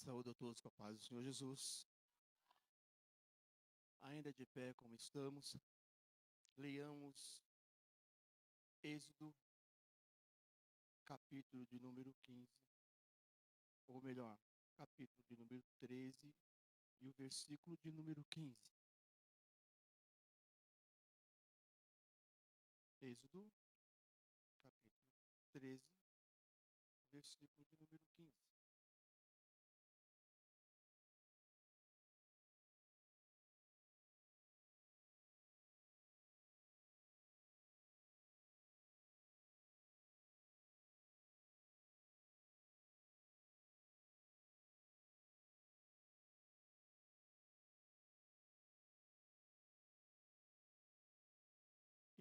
Saúde a todos com a paz do Senhor Jesus. Ainda de pé como estamos, leiamos Êxodo, capítulo de número 15, ou melhor, capítulo de número 13 e o versículo de número 15. Êxodo, capítulo 13, versículo de número 15.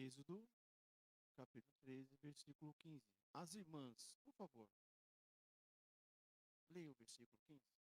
Êxodo, capítulo 13, versículo 15. As irmãs, por favor, leiam o versículo 15.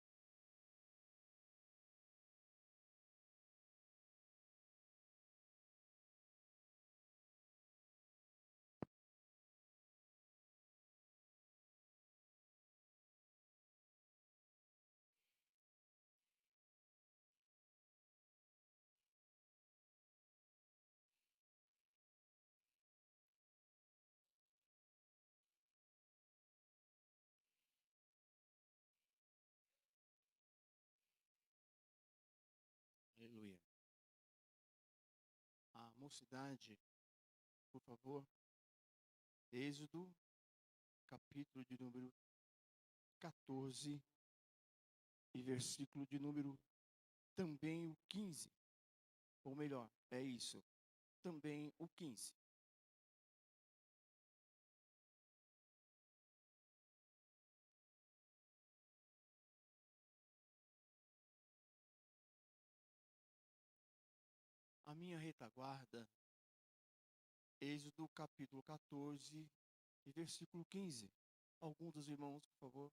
Aleluia. A mocidade, por favor, Êxodo, capítulo de número 14 e versículo de número também o 15. Ou melhor, é isso, também o 15. A minha retaguarda, Êxodo capítulo 14 e versículo 15. Algum dos irmãos, por favor.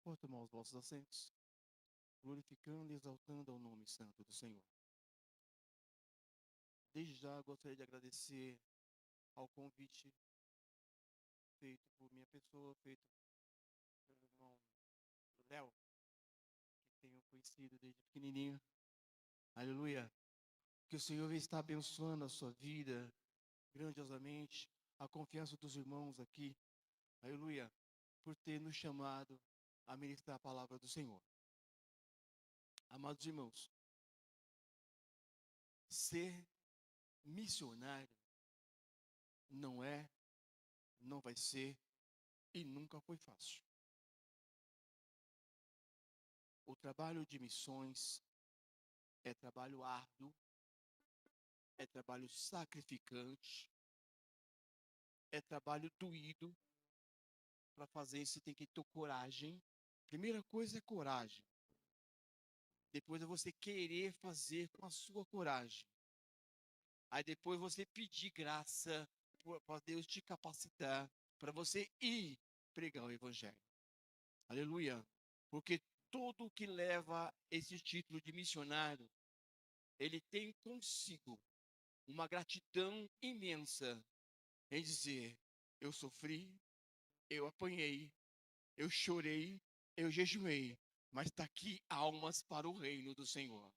Por tomar os vossos assentos, glorificando e exaltando ao nome santo do Senhor. Desde já gostaria de agradecer ao convite feito por minha pessoa, feito pelo irmão Léo, que tenho conhecido desde pequenininho. Aleluia. Que o Senhor está abençoando a sua vida grandiosamente, a confiança dos irmãos aqui. Aleluia. Por ter nos chamado a ministrar a palavra do Senhor. Amados irmãos, ser missionário não é, não vai ser e nunca foi fácil. O trabalho de missões é trabalho árduo, é trabalho sacrificante, é trabalho doído. Para fazer isso, você tem que ter coragem. Primeira coisa é coragem. Depois é você querer fazer com a sua coragem. Aí depois você pedir graça para Deus te capacitar para você ir pregar o evangelho. Aleluia. Porque todo que leva esse título de missionário, ele tem consigo uma gratidão imensa em dizer: eu sofri, eu apanhei, eu chorei, eu jejuei, mas está aqui almas para o reino do Senhor.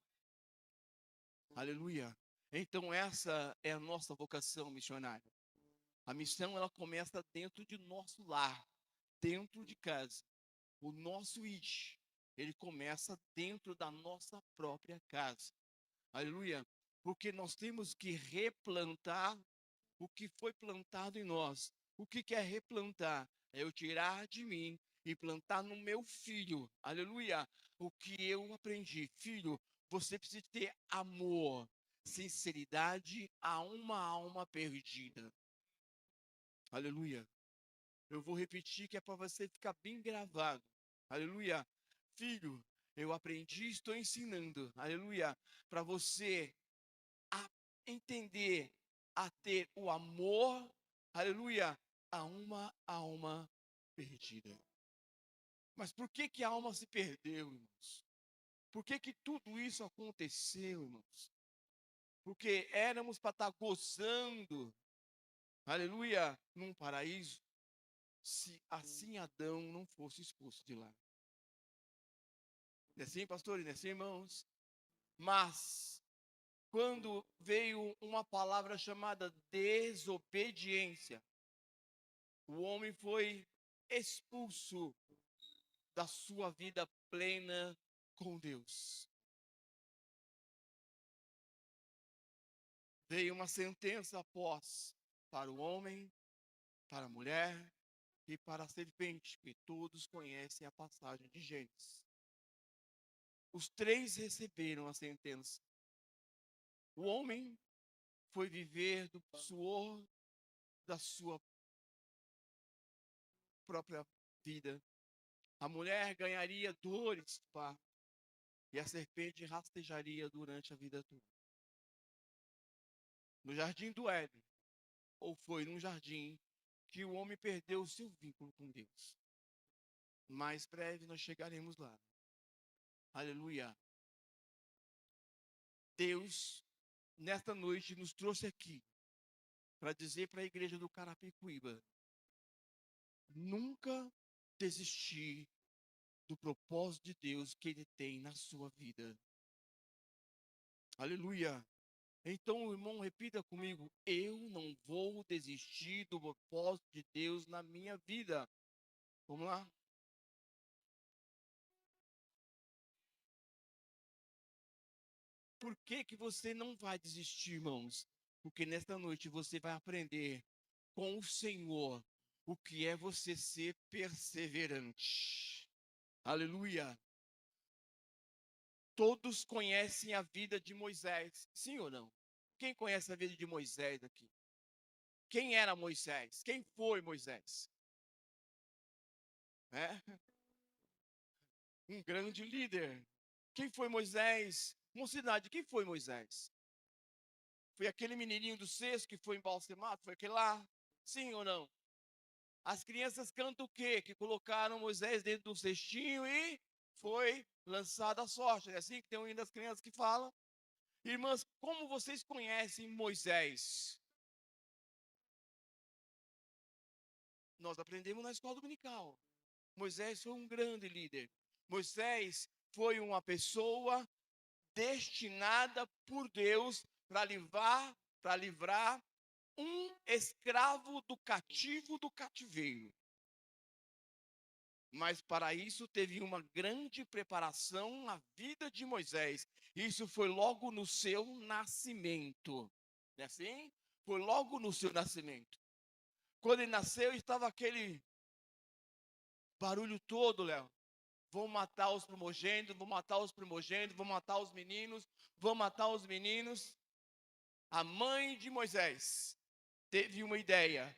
Aleluia. Então essa é a nossa vocação missionária. A missão, ela começa dentro de nosso lar, dentro de casa. O nosso id, ele começa dentro da nossa própria casa. Aleluia. Porque nós temos que replantar o que foi plantado em nós. O que é replantar? É eu tirar de mim e plantar no meu filho. Aleluia. O que eu aprendi. Filho, você precisa ter amor, sinceridade a uma alma perdida. Aleluia. Eu vou repetir que é para você ficar bem gravado. Aleluia. Filho, eu aprendi e estou ensinando. Aleluia. Para você entender, a ter o amor, aleluia, a uma alma perdida. Mas por que a alma se perdeu, irmãos? Por que tudo isso aconteceu, irmãos? porque éramos para estar gozando, aleluia, num paraíso, se assim Adão não fosse expulso de lá. Não é assim, pastor? Não é assim, irmãos? Mas, quando veio uma palavra chamada desobediência, o homem foi expulso da sua vida plena com Deus. Veio uma sentença após para o homem, para a mulher e para a serpente, que todos conhecem a passagem de Gênesis. Os três receberam a sentença. O homem foi viver do suor da sua própria vida. A mulher ganharia dores de parto e a serpente rastejaria durante a vida toda. No jardim do Éden, ou foi num jardim que o homem perdeu o seu vínculo com Deus. Mais breve nós chegaremos lá. Aleluia. Deus, nesta noite, nos trouxe aqui para dizer para a igreja do Carapicuíba: nunca desistir do propósito de Deus que Ele tem na sua vida. Aleluia. Então, irmão, repita comigo: eu não vou desistir do propósito de Deus na minha vida. Vamos lá? Por que que você não vai desistir, irmãos? Porque nesta noite você vai aprender com o Senhor o que é você ser perseverante. Aleluia. Todos conhecem a vida de Moisés, sim ou não? Quem conhece a vida de Moisés aqui? Quem era Moisés? Quem foi Moisés? É? Um grande líder. Quem foi Moisés? Mocidade, quem foi Moisés? Foi aquele menininho do cesto que foi embalsamado? Foi aquele lá? Sim ou não? As crianças cantam o quê? Que colocaram Moisés dentro do cestinho e foi lançado à sorte. É assim que tem uma das crianças que fala. Irmãs, como vocês conhecem Moisés? Nós aprendemos na escola dominical. Moisés foi um grande líder. Moisés foi uma pessoa destinada por Deus para livrar um escravo do cativo do cativeiro. Mas para isso teve uma grande preparação na vida de Moisés. Isso foi logo no seu nascimento. Não é assim? Foi logo no seu nascimento. Quando ele nasceu, estava aquele barulho todo, Léo. Vão matar os primogênitos, vão matar os primogênitos, vão matar os meninos, vão matar os meninos. A mãe de Moisés teve uma ideia: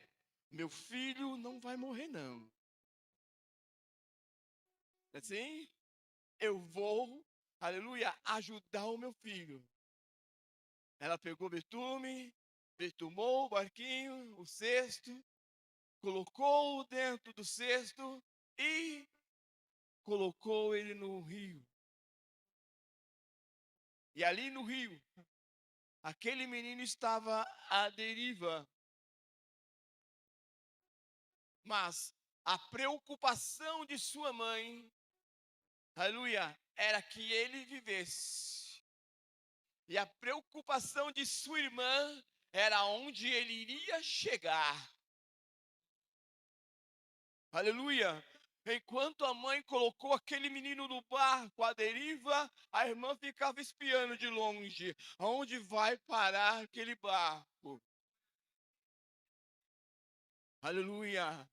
meu filho não vai morrer, não. Assim, eu vou, aleluia, ajudar o meu filho. Ela pegou betume, betumou o barquinho, o cesto, colocou-o dentro do cesto e colocou ele no rio. E ali no rio, aquele menino estava à deriva. Mas a preocupação de sua mãe, aleluia, era que ele vivesse. E a preocupação de sua irmã era onde ele iria chegar. Aleluia. Enquanto a mãe colocou aquele menino no barco à deriva, a irmã ficava espiando de longe. Aonde vai parar aquele barco? Aleluia.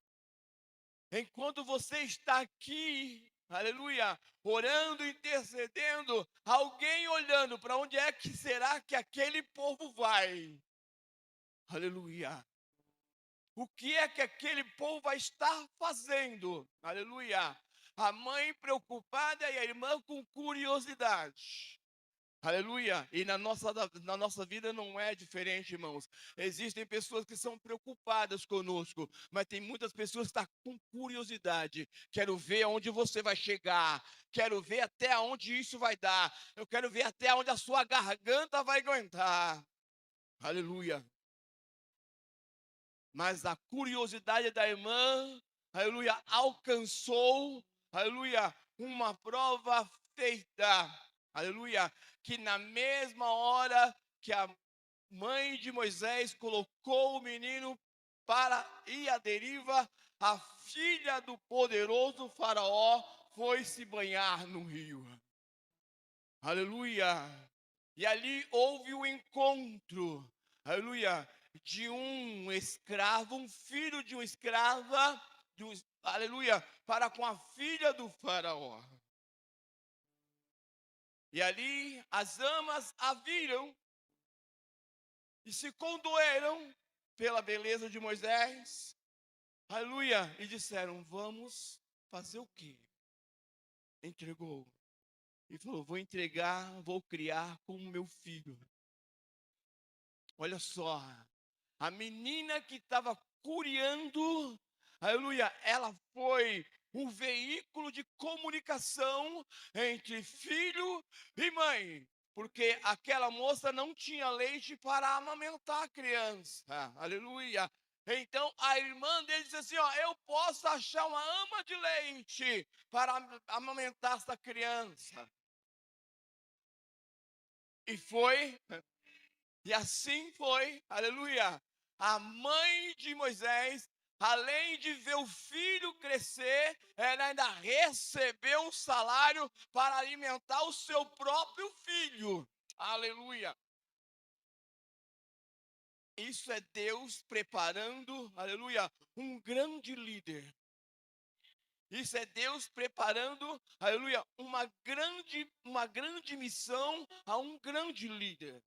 Enquanto você está aqui, aleluia, orando, intercedendo, alguém olhando para onde é que será que aquele povo vai? Aleluia. O que é que aquele povo vai estar fazendo? Aleluia. A mãe preocupada e a irmã com curiosidade. Aleluia. E na nossa vida não é diferente, irmãos. Existem pessoas que são preocupadas conosco, mas tem muitas pessoas que estão com curiosidade. Quero ver aonde você vai chegar. Quero ver até onde isso vai dar. Eu quero ver até onde a sua garganta vai aguentar. Aleluia. Mas a curiosidade da irmã, aleluia, alcançou, aleluia, uma prova feita, aleluia, que na mesma hora que a mãe de Moisés colocou o menino para ir à deriva, a filha do poderoso Faraó foi se banhar no rio. Aleluia. E ali houve o encontro, aleluia, de um escravo, um filho de uma escrava, aleluia, para com a filha do faraó. E ali as amas a viram e se condoeram pela beleza de Moisés, aleluia, e disseram: vamos fazer o quê? Entregou. E falou: vou entregar, vou criar como meu filho. Olha só, a menina que estava curiando, aleluia, ela foi um veículo de comunicação entre filho e mãe, porque aquela moça não tinha leite para amamentar a criança, aleluia. Então a irmã dele disse assim: ó, eu posso achar uma ama de leite para amamentar essa criança. E foi. E assim foi, aleluia. A mãe de Moisés, além de ver o filho crescer, ela ainda recebeu um salário para alimentar o seu próprio filho. Aleluia. Isso é Deus preparando, aleluia, um grande líder. Isso é Deus preparando, aleluia, uma grande missão a um grande líder.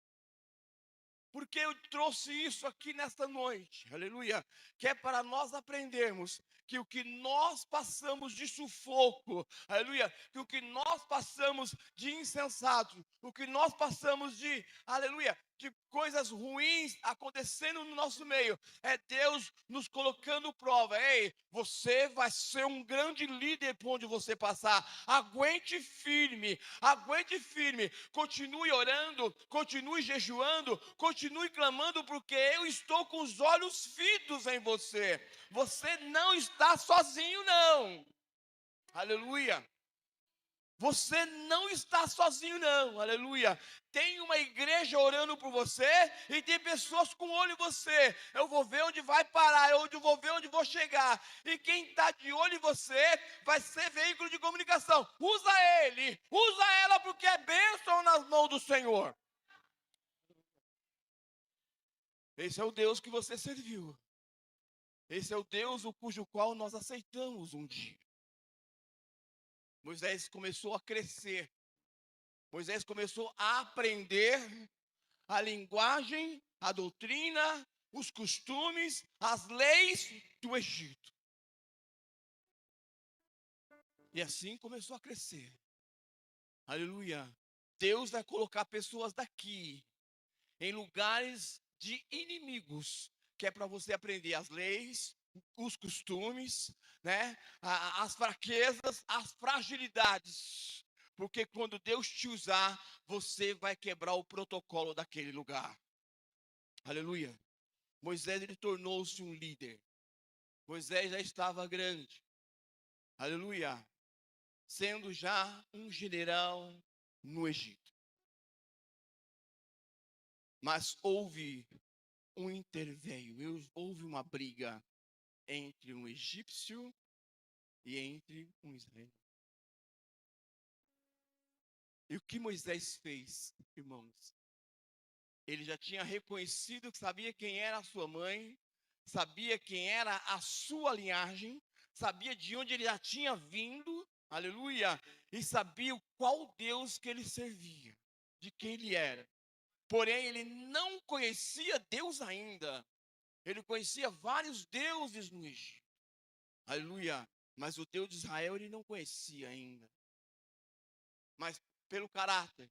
Porque eu trouxe isso aqui nesta noite, aleluia, que é para nós aprendermos que o que nós passamos de sufoco, aleluia, que o que nós passamos de insensato, o que nós passamos de, aleluia, de coisas ruins acontecendo no nosso meio, é Deus nos colocando prova. Ei, você vai ser um grande líder por onde você passar. Aguente firme, continue orando, continue jejuando, continue clamando, porque eu estou com os olhos fitos em você. Você não está sozinho, não. Aleluia. Você não está sozinho, não, aleluia. Tem uma igreja orando por você e tem pessoas com olho em você. Eu vou ver onde vai parar, eu vou ver onde vou chegar. E quem está de olho em você vai ser veículo de comunicação. Usa ele, usa ela, porque é bênção nas mãos do Senhor. Esse é o Deus que você serviu. Esse é o Deus o cujo qual nós aceitamos um dia. Moisés começou a crescer. Moisés começou a aprender a linguagem, a doutrina, os costumes, as leis do Egito. E assim começou a crescer. Aleluia. Deus vai colocar pessoas daqui em lugares de inimigos, que é para você aprender as leis, os costumes, né? As fraquezas, as fragilidades. Porque quando Deus te usar, você vai quebrar o protocolo daquele lugar. Aleluia. Moisés, ele tornou-se um líder. Moisés já estava grande. Aleluia. Sendo já um general no Egito. Mas houve um interveio, houve uma briga entre um egípcio e entre um israelita. E o que Moisés fez, irmãos? Ele já tinha reconhecido, sabia quem era a sua mãe, sabia quem era a sua linhagem, sabia de onde ele já tinha vindo, aleluia, e sabia qual Deus que ele servia, de quem ele era. Porém, ele não conhecia Deus ainda. Ele conhecia vários deuses no Egito. Aleluia. Mas o Deus de Israel ele não conhecia ainda. Mas pelo caráter,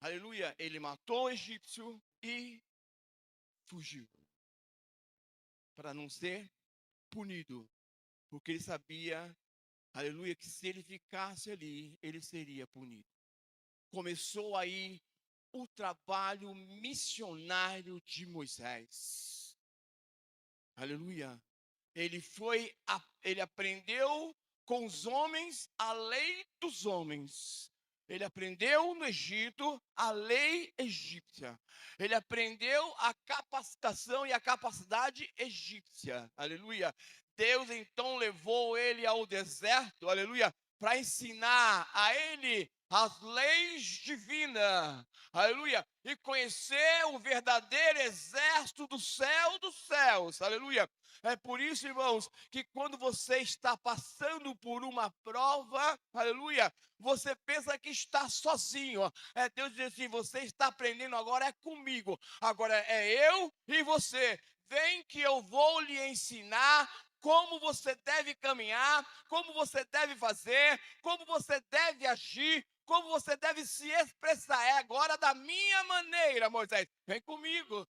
Aleluia, ele matou o egípcio e fugiu, para não ser punido, porque ele sabia, aleluia, que se ele ficasse ali, ele seria punido. Começou aí o trabalho missionário de Moisés. Aleluia. Ele aprendeu com os homens a lei dos homens. Ele aprendeu no Egito a lei egípcia. Ele aprendeu a capacitação e a capacidade egípcia. Aleluia. Deus então levou ele ao deserto, aleluia, para ensinar a ele as leis divinas, aleluia, e conhecer o verdadeiro exército do céu dos céus, aleluia. É por isso, irmãos, que quando você está passando por uma prova, aleluia, você pensa que está sozinho. Deus diz assim: você está aprendendo agora, é comigo. Agora é eu e você. Vem que eu vou lhe ensinar como você deve caminhar, como você deve fazer, como você deve agir, como você deve se expressar. É agora da minha maneira, Moisés. Vem comigo.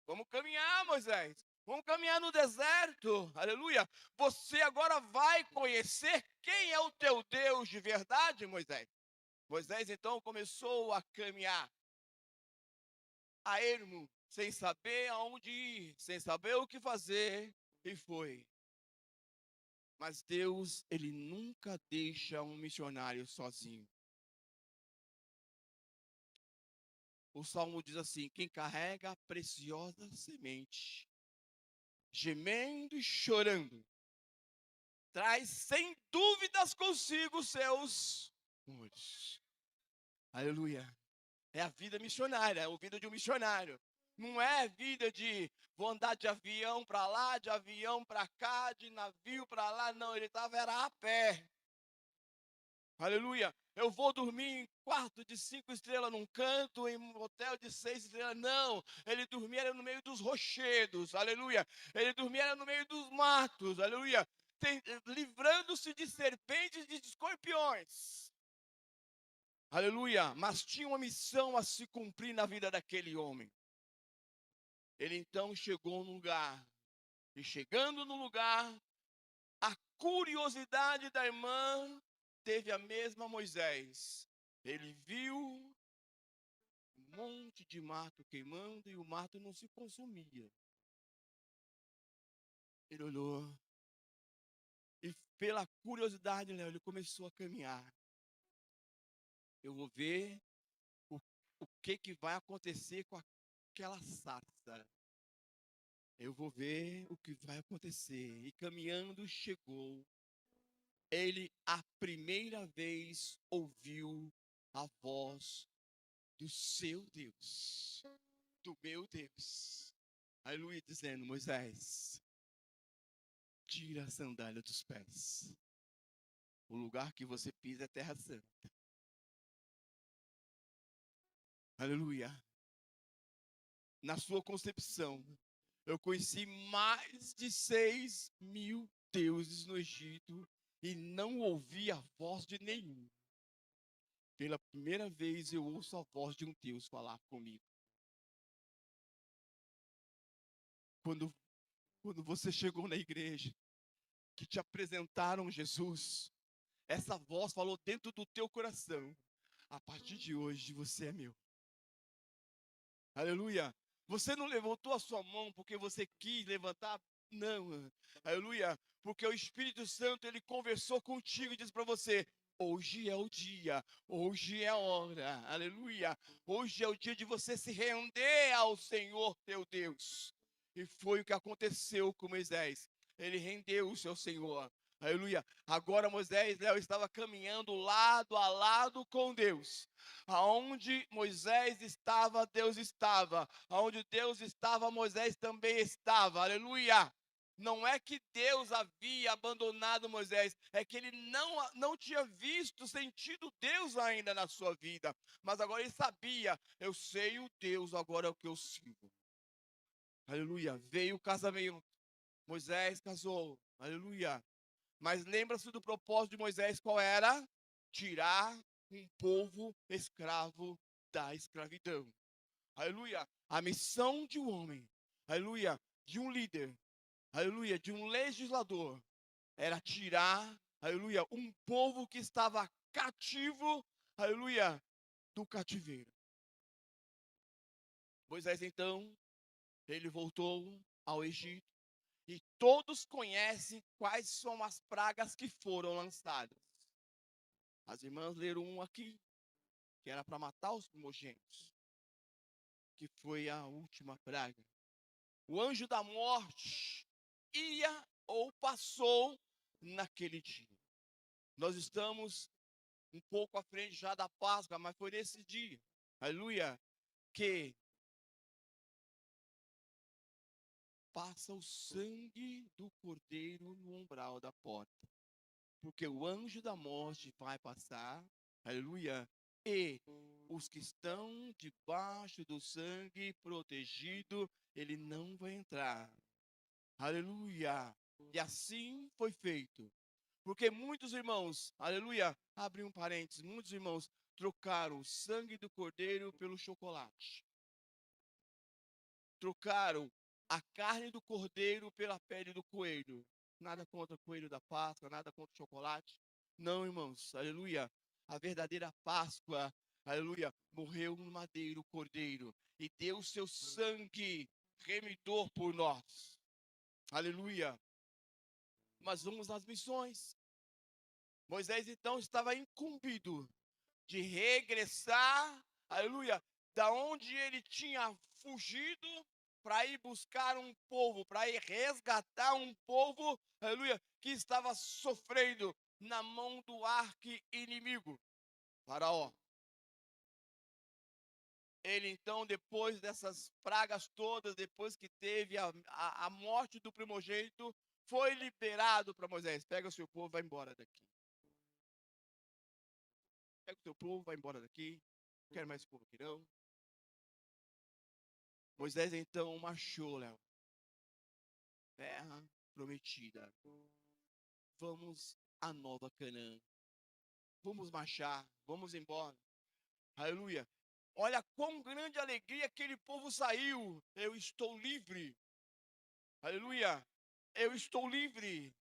Vamos caminhar, Moisés. Vamos caminhar no deserto, aleluia. Você agora vai conhecer quem é o teu Deus de verdade, Moisés. Moisés então começou a caminhar, a ermo, sem saber aonde ir, sem saber o que fazer, e foi. Mas Deus, ele nunca deixa um missionário sozinho. O Salmo diz assim: quem carrega a preciosa semente, gemendo e chorando, traz sem dúvidas consigo seus muros. Aleluia. É a vida missionária, é a vida de um missionário. Não é vida de vou andar de avião para lá, de avião para cá, de navio para lá. Não, ele era a pé. Aleluia. Eu vou dormir em quarto de 5 estrelas num canto, em um hotel de 6 estrelas. Não, ele dormia no meio dos rochedos. Aleluia. Ele dormia no meio dos matos. Aleluia. Livrando-se de serpentes e de escorpiões. Aleluia. Mas tinha uma missão a se cumprir na vida daquele homem. Ele então chegou num lugar. E chegando no lugar, a curiosidade da irmã teve a mesma Moisés. Ele viu um monte de mato queimando e o mato não se consumia. Ele olhou e pela curiosidade, ele começou a caminhar. Eu vou ver o que vai acontecer com aquela sarça. Eu vou ver o que vai acontecer. E caminhando chegou. Ele a primeira vez ouviu a voz do seu Deus, do meu Deus. Aleluia, dizendo: Moisés, tira a sandália dos pés. O lugar que você pisa é terra santa. Aleluia. Na sua concepção, eu conheci mais de 6.000 deuses no Egito e não ouvi a voz de nenhum. Pela primeira vez eu ouço a voz de um Deus falar comigo. Quando você chegou na igreja, que te apresentaram Jesus, essa voz falou dentro do teu coração: a partir de hoje você é meu. Aleluia. Você não levantou a sua mão porque você quis levantar, não. Aleluia. Porque o Espírito Santo, ele conversou contigo e disse para você: hoje é o dia, hoje é a hora. Aleluia. Hoje é o dia de você se render ao Senhor teu Deus. E foi o que aconteceu com Moisés. Ele rendeu-se ao Senhor. Aleluia. Agora Moisés, estava caminhando lado a lado com Deus. Aonde Moisés estava, Deus estava. Aonde Deus estava, Moisés também estava. Aleluia. Não é que Deus havia abandonado Moisés, é que ele não tinha visto, sentido Deus ainda na sua vida. Mas agora ele sabia: eu sei o Deus, agora é o que eu sirvo. Aleluia. Veio o casamento. Moisés casou. Aleluia. Mas lembra-se do propósito de Moisés, qual era? Tirar um povo escravo da escravidão. Aleluia. A missão de um homem, aleluia, de um líder, aleluia, de um legislador, era tirar, aleluia, um povo que estava cativo, aleluia, do cativeiro. Moisés, então, ele voltou ao Egito, e todos conhecem quais são as pragas que foram lançadas. As irmãs leram um aqui, que era para matar os primogênitos, que foi a última praga. O anjo da morte ia ou passou naquele dia. Nós estamos um pouco à frente já da Páscoa, mas foi nesse dia, aleluia, que passa o sangue do cordeiro no umbral da porta. Porque o anjo da morte vai passar, aleluia, e os que estão debaixo do sangue protegido, ele não vai entrar. Aleluia. E assim foi feito. Porque muitos irmãos, aleluia, abre um parênteses, muitos irmãos trocaram o sangue do cordeiro pelo chocolate. Trocaram a carne do cordeiro pela pele do coelho. Nada contra o coelho da Páscoa, nada contra o chocolate. Não, irmãos, aleluia. A verdadeira Páscoa, aleluia, morreu no madeiro o cordeiro e deu seu sangue remidor por nós. Aleluia. Mas vamos às missões. Moisés então estava incumbido de regressar, aleluia, da onde ele tinha fugido para ir buscar um povo, para ir resgatar um povo, aleluia, que estava sofrendo na mão do arqui-inimigo, Faraó. Ele então, depois dessas pragas todas, depois que teve a morte do primogênito, foi liberado para Moisés. Pega o seu povo e vai embora daqui. Pega o seu povo, vai embora daqui. Não quero mais esse povo aqui não. Moisés então marchou, Léo. Terra prometida. Vamos a Nova Canaã. Vamos marchar, vamos embora. Aleluia. Olha quão grande alegria aquele povo saiu. Eu estou livre. Aleluia. Eu estou livre.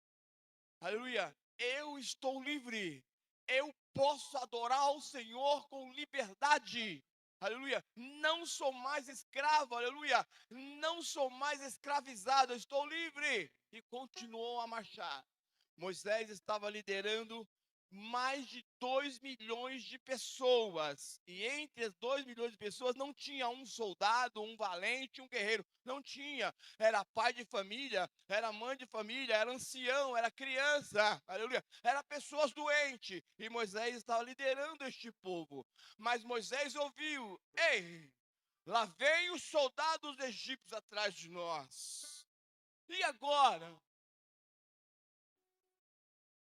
Aleluia. Eu estou livre. Eu posso adorar o Senhor com liberdade. Aleluia. Não sou mais escravo. Aleluia. Não sou mais escravizado. Eu estou livre. E continuou a marchar. Moisés estava liderando mais de 2 milhões de pessoas. E entre as 2 milhões de pessoas não tinha um soldado, um valente, um guerreiro. Não tinha. Era pai de família, era mãe de família, era ancião, era criança. Aleluia. Era pessoas doentes. E Moisés estava liderando este povo. Mas Moisés ouviu: ei, lá vem os soldados egípcios atrás de nós. E agora?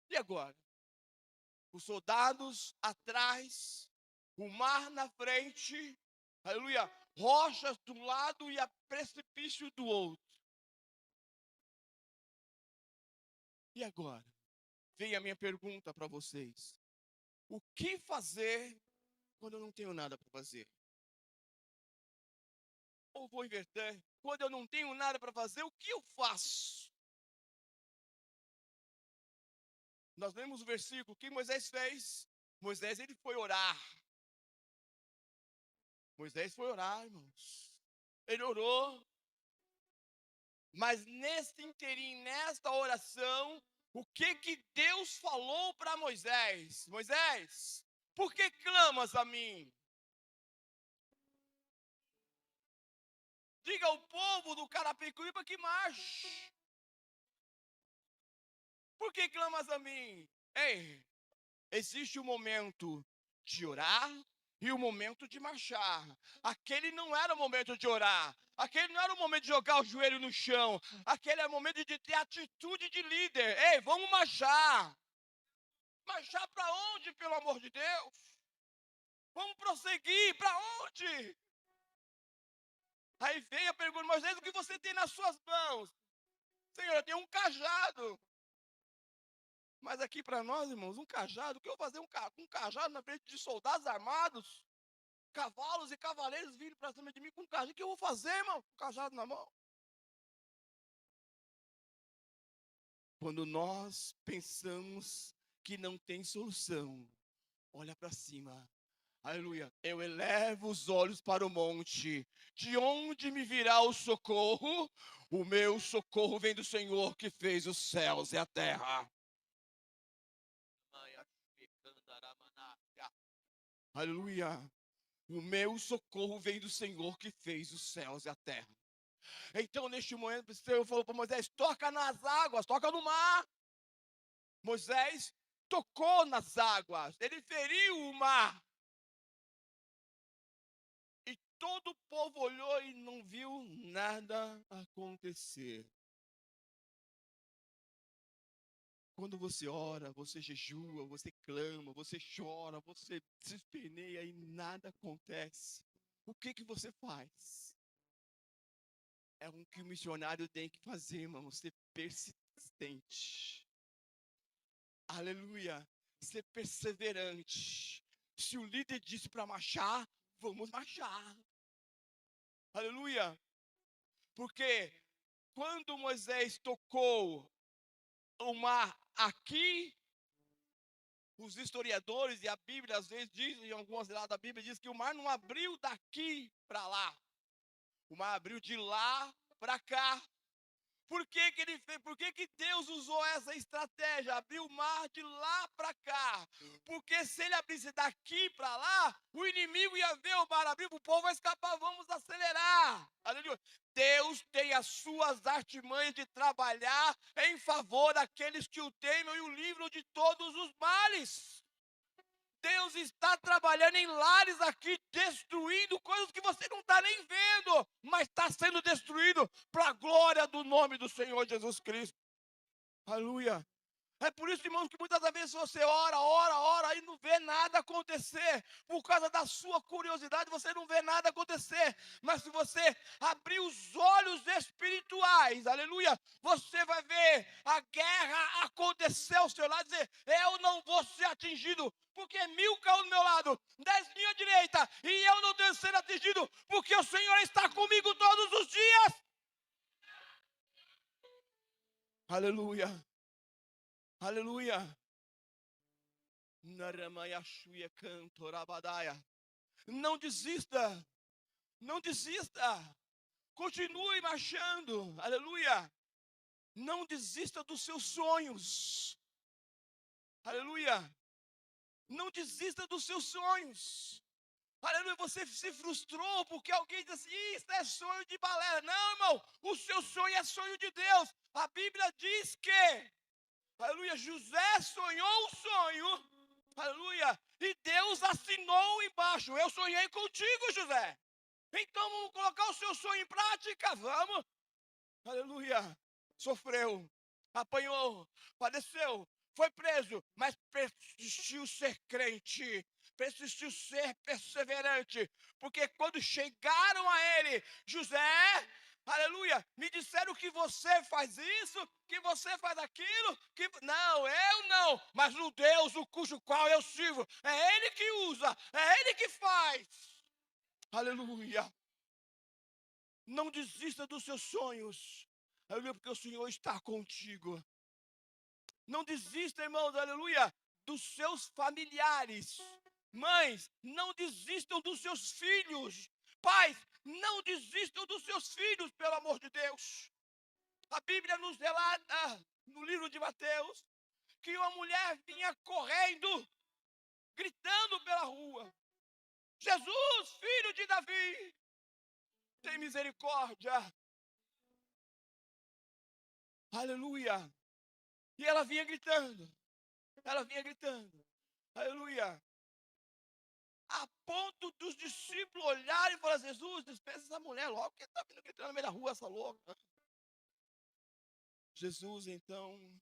E agora? Os soldados atrás, o mar na frente, aleluia, rochas de um lado e a precipício do outro. E agora? Vem a minha pergunta para vocês. O que fazer quando eu não tenho nada para fazer? Ou vou inverter, quando eu não tenho nada para fazer, o que eu faço? Nós lemos o versículo, o que Moisés fez? Moisés, ele foi orar. Moisés foi orar, irmãos. Ele orou. Mas nesse interim, nesta oração, o que Deus falou para Moisés? Moisés, por que clamas a mim? Diga ao povo do Carapicuíba que marche. Por que clamas a mim? Ei, existe um momento de orar e o momento de marchar. Aquele não era o momento de orar. Aquele não era o momento de jogar o joelho no chão. Aquele é o momento de ter atitude de líder. Ei, vamos marchar. Marchar para onde, pelo amor de Deus? Vamos prosseguir, para onde? Aí vem a pergunta: Moisés, o que você tem nas suas mãos? Senhor, eu tenho um cajado. Mas aqui para nós, irmãos, um cajado, o que eu vou fazer um cajado na frente de soldados armados? cavalos e cavaleiros vindo para cima de mim com um cajado. O que eu vou fazer, irmão? Com o cajado na mão. Quando nós pensamos que não tem solução, olha para cima. Aleluia. Eu elevo os olhos para o monte. De onde me virá o socorro? O meu socorro vem do Senhor que fez os céus e a terra. Aleluia. O meu socorro vem do Senhor que fez os céus e a terra. Então, neste momento, o Senhor falou para Moisés: toca nas águas, toca no mar. Moisés tocou nas águas, ele feriu o mar. E todo o povo olhou e não viu nada acontecer. Quando você ora, você jejua, você clama, você chora, você se esperneia e nada acontece. O que você faz? É o que o missionário tem que fazer, irmão, ser persistente. Aleluia. Ser perseverante. Se o líder disse para marchar, vamos marchar. Aleluia. Porque quando Moisés tocou o mar aqui, os historiadores e a Bíblia às vezes dizem, em algumas lados da Bíblia diz que o mar não abriu daqui para lá. O mar abriu de lá para cá. Por que que ele fez? Por que que Deus usou essa estratégia? Abriu o mar de lá para cá. Porque se ele abrisse daqui para lá, o inimigo ia ver o mar abrir, o povo vai escapar, vamos acelerar. Aleluia. Deus tem as suas artimanhas de trabalhar em favor daqueles que o temem e o livram de todos os males. Deus está trabalhando em lares aqui, destruindo coisas que você não está nem vendo, mas está sendo destruído para a glória do nome do Senhor Jesus Cristo. Aleluia. É por isso, irmãos, que muitas vezes você ora e não vê nada acontecer. Por causa da sua curiosidade, você não vê nada acontecer. Mas se você abrir os olhos espirituais, aleluia, você vai ver a guerra acontecer ao seu lado e dizer: eu não vou ser atingido, porque 1000 caiu do meu lado, 10.000 à direita, e eu não tenho sido atingido, porque o Senhor está comigo todos os dias. Aleluia. Aleluia. Não desista. Não desista. Continue marchando. Aleluia. Não desista dos seus sonhos. Aleluia. Não desista dos seus sonhos. Aleluia. Você se frustrou porque alguém disse assim: isso é sonho de balela. Não, irmão. O seu sonho é sonho de Deus. A Bíblia diz que, aleluia, José sonhou um sonho, aleluia, e Deus assinou embaixo: eu sonhei contigo, José. Então vamos colocar o seu sonho em prática, vamos. Aleluia. Sofreu, apanhou, padeceu, foi preso, mas persistiu ser crente, persistiu ser perseverante, porque quando chegaram a ele: José, aleluia, me disseram que você faz isso, que você faz aquilo, que não, eu não, mas o Deus o cujo qual eu sirvo, é Ele que usa, é Ele que faz. Aleluia. Não desista dos seus sonhos, aleluia, porque o Senhor está contigo. Não desista, irmãos, aleluia, dos seus familiares. Mães, não desistam dos seus filhos. Pais, não desistam dos seus filhos, pelo amor de Deus. A Bíblia nos relata, no livro de Mateus, que uma mulher vinha correndo, gritando pela rua: Jesus, filho de Davi, tem misericórdia. Aleluia. E ela vinha gritando. Aleluia. A ponto dos discípulos olharem e falar: Jesus, dispensa essa mulher logo, que está vindo gritando no meio da rua, essa louca. Jesus então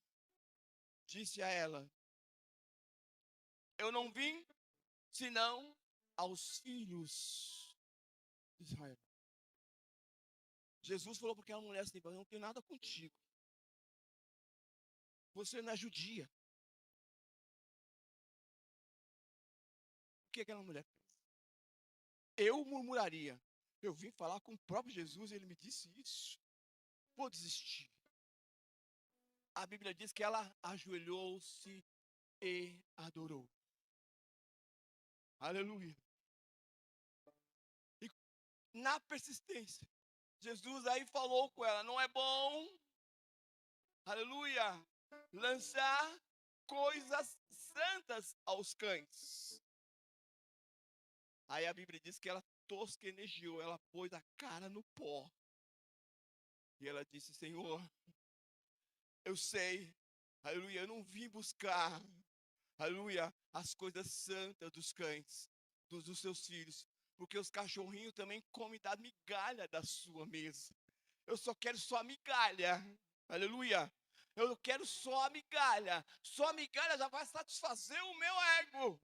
disse a ela: eu não vim senão aos filhos de Israel. Jesus falou para aquela mulher assim: eu não tenho nada contigo. Você não é judia. O que aquela mulher fez? eu murmuraria. Eu vim falar com o próprio Jesus e ele me disse isso. Vou desistir. A Bíblia diz que ela ajoelhou-se e adorou. Aleluia. E na persistência, Jesus aí falou com ela: não é bom, aleluia, lançar coisas santas aos cães. Aí a Bíblia diz que ela tosquenejou, ela pôs a cara no pó. E ela disse: Senhor, eu sei, aleluia, eu não vim buscar, aleluia, as coisas santas dos cães, dos seus filhos, porque os cachorrinhos também comem da migalha da sua mesa. Eu só quero só migalha, aleluia. Eu quero só a migalha. Só a migalha já vai satisfazer o meu ego,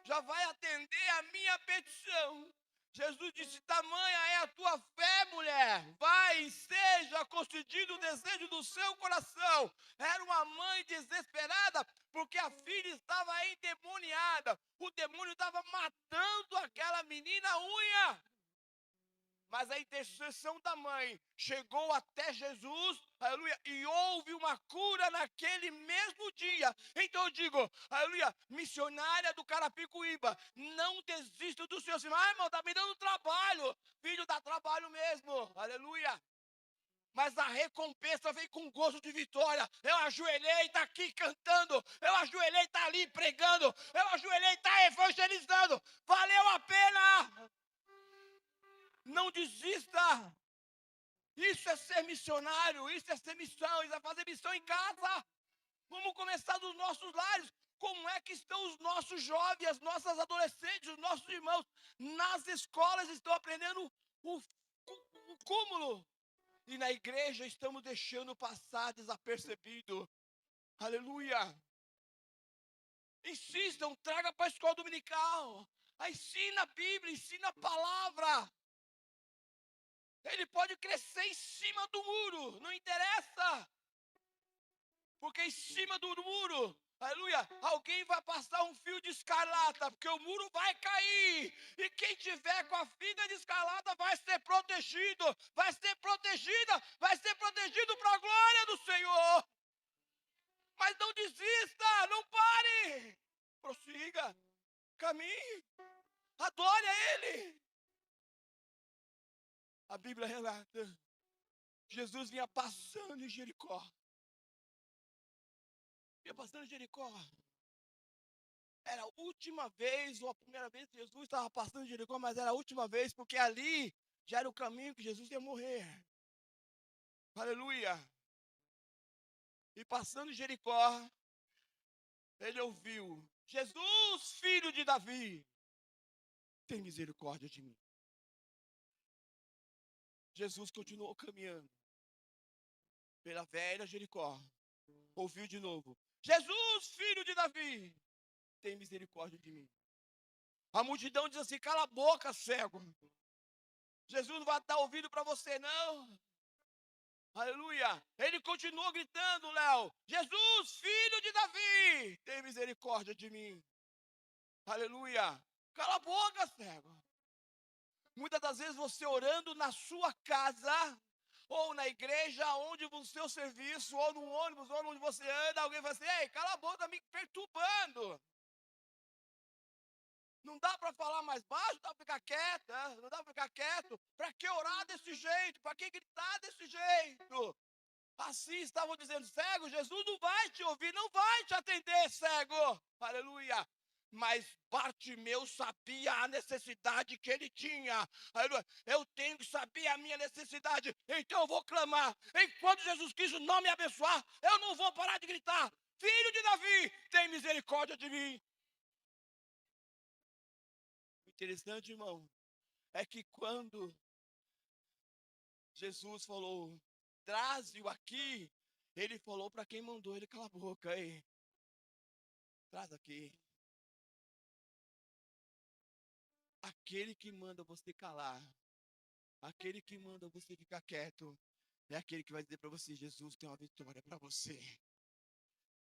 já vai atender a minha petição. Jesus disse: tamanha é a tua fé, mulher, vai, seja concedido o desejo do seu coração. Era uma mãe desesperada, porque a filha estava endemoniada, o demônio estava matando aquela menina unha. Mas a intercessão da mãe chegou até Jesus, aleluia, e houve uma cura naquele mesmo dia. Então eu digo, aleluia, missionária do Carapicuíba, não desista dos seus filhos. Ah, irmão, está me dando trabalho. Filho, dá trabalho mesmo, aleluia. Mas a recompensa vem com gosto de vitória. Eu ajoelhei e está aqui cantando. Eu ajoelhei e está ali pregando. Eu ajoelhei e está evangelizando. Valeu a pena. Não desista. Isso é ser missionário, isso é ser missão, isso é fazer missão em casa. Vamos começar dos nossos lares. Como é que estão os nossos jovens, as nossas adolescentes, os nossos irmãos? Nas escolas estão aprendendo o cúmulo. E na igreja estamos deixando passar desapercebido. Aleluia. Insistam, traga para a escola dominical. Ensina a Bíblia, ensina a palavra. Ele pode crescer em cima do muro, não interessa. Porque em cima do muro, aleluia, alguém vai passar um fio de escarlata, porque o muro vai cair. E quem tiver com a fita de escarlata vai ser protegido, vai ser protegida, vai ser protegido para a glória do Senhor. Mas não desista, não pare. Prossiga, caminhe, adore a Ele. A Bíblia relata, Jesus vinha passando em Jericó. Vinha passando em Jericó. Era a última vez, ou a primeira vez que Jesus estava passando em Jericó, mas era a última vez, porque ali já era o caminho que Jesus ia morrer. Aleluia. E passando em Jericó, ele ouviu: Jesus, filho de Davi, tem misericórdia de mim. Jesus continuou caminhando pela velha Jericó. Ouviu de novo: Jesus, filho de Davi, tem misericórdia de mim. A multidão diz assim: cala a boca, cego. Jesus não vai dar ouvido para você, não. Aleluia. Ele continuou gritando, Léo: Jesus, filho de Davi, tem misericórdia de mim. Aleluia. Cala a boca, cego. Muitas das vezes você orando na sua casa, ou na igreja, onde o seu serviço, ou no ônibus, ou onde você anda, alguém vai assim: ei, cala a boca, tá me perturbando. Não dá para falar mais baixo, não dá para ficar quieto, não dá para ficar quieto. Para que orar desse jeito? Para que gritar desse jeito? Assim estavam dizendo: cego, Jesus não vai te ouvir, não vai te atender, cego. Aleluia. Mas Bartimeu sabia a necessidade que ele tinha. Aleluia. Eu tenho que saber a minha necessidade, então eu vou clamar. Enquanto Jesus Cristo não me abençoar, eu não vou parar de gritar: filho de Davi, tem misericórdia de mim. O interessante, irmão, é que quando Jesus falou: traze-o aqui, ele falou para quem mandou ele: cala a boca aí, traz aqui. Aquele que manda você calar, aquele que manda você ficar quieto, é aquele que vai dizer para você: Jesus tem uma vitória para você.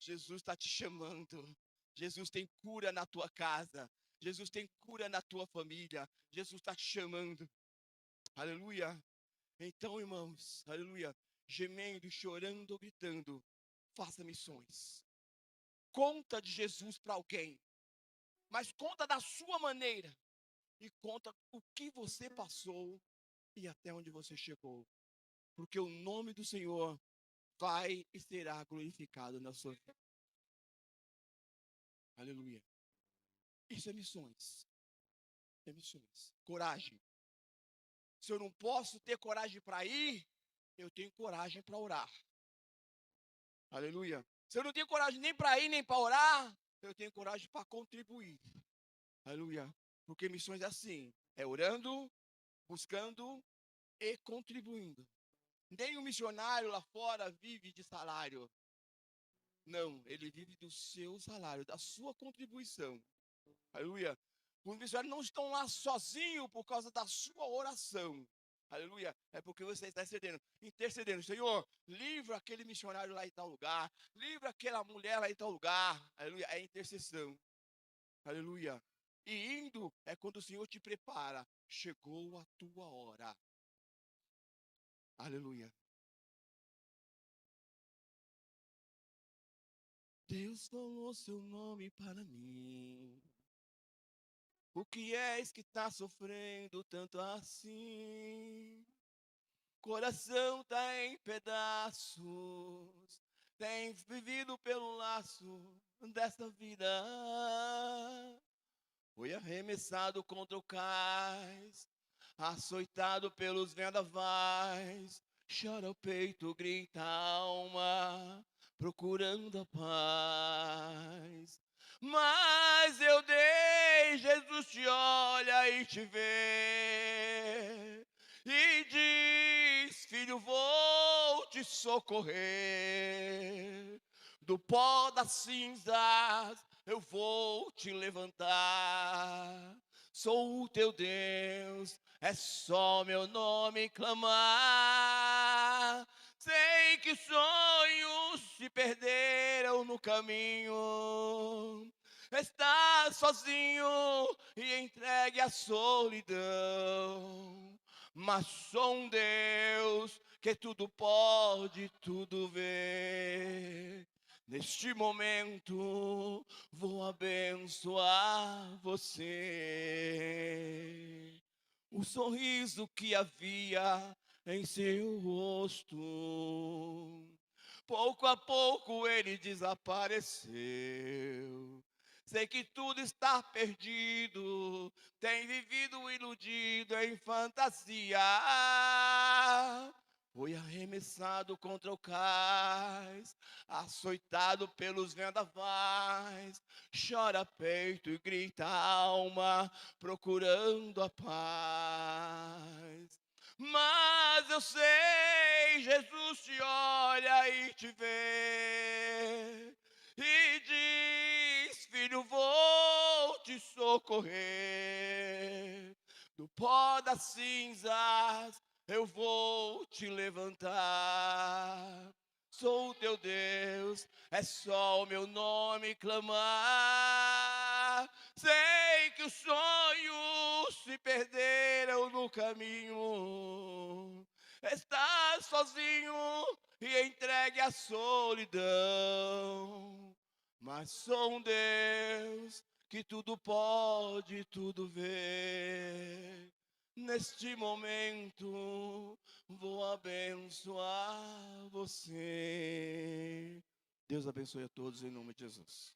Jesus está te chamando. Jesus tem cura na tua casa. Jesus tem cura na tua família. Jesus está te chamando. Aleluia. Então, irmãos, aleluia, gemendo, chorando, gritando, faça missões. Conta de Jesus para alguém, mas conta da sua maneira. E conta o que você passou e até onde você chegou. Porque o nome do Senhor vai e será glorificado na sua vida. Aleluia. Isso é missões. É missões. Coragem. Se eu não posso ter coragem para ir, eu tenho coragem para orar. Aleluia. Se eu não tenho coragem nem para ir, nem para orar, eu tenho coragem para contribuir. Aleluia. Porque missões é assim. É orando, buscando e contribuindo. Nem o missionário lá fora vive de salário. Não, ele vive do seu salário, da sua contribuição. Aleluia. Os missionários não estão lá sozinhos por causa da sua oração. Aleluia. É porque você está intercedendo. Senhor, livra aquele missionário lá em tal lugar. Livra aquela mulher lá em tal lugar. Aleluia. É intercessão. Aleluia. E indo é quando o Senhor te prepara. Chegou a tua hora. Aleluia. Deus falou seu nome para mim. O que és que está sofrendo tanto assim? Coração tá em pedaços, tem vivido pelo laço desta vida. Foi arremessado contra o cais, açoitado pelos vendavais. Chora o peito, grita a alma, procurando a paz. Mas eu dei, Jesus te olha e te vê. E diz, filho, vou te socorrer. Do pó das cinzas eu vou te levantar. Sou o teu Deus, é só meu nome clamar. Sei que sonhos se perderam no caminho. Estás sozinho e entregue à solidão. Mas sou um Deus que tudo pode, tudo vê. Neste momento vou abençoar você. O sorriso que havia em seu rosto, pouco a pouco ele desapareceu. Sei que tudo está perdido, tem vivido iludido em fantasia. Foi arremessado contra o cais, açoitado pelos vendavais. Chora peito e grita alma, procurando a paz. Mas eu sei, Jesus te olha e te vê. E diz, filho, vou te socorrer. Do pó das cinzas eu vou te levantar. Sou o teu Deus, é só o meu nome clamar. Sei que os sonhos se perderam no caminho. Estás sozinho e entregue à solidão. Mas sou um Deus que tudo pode, tudo vê. Neste momento vou abençoar você. Deus abençoe a todos em nome de Jesus.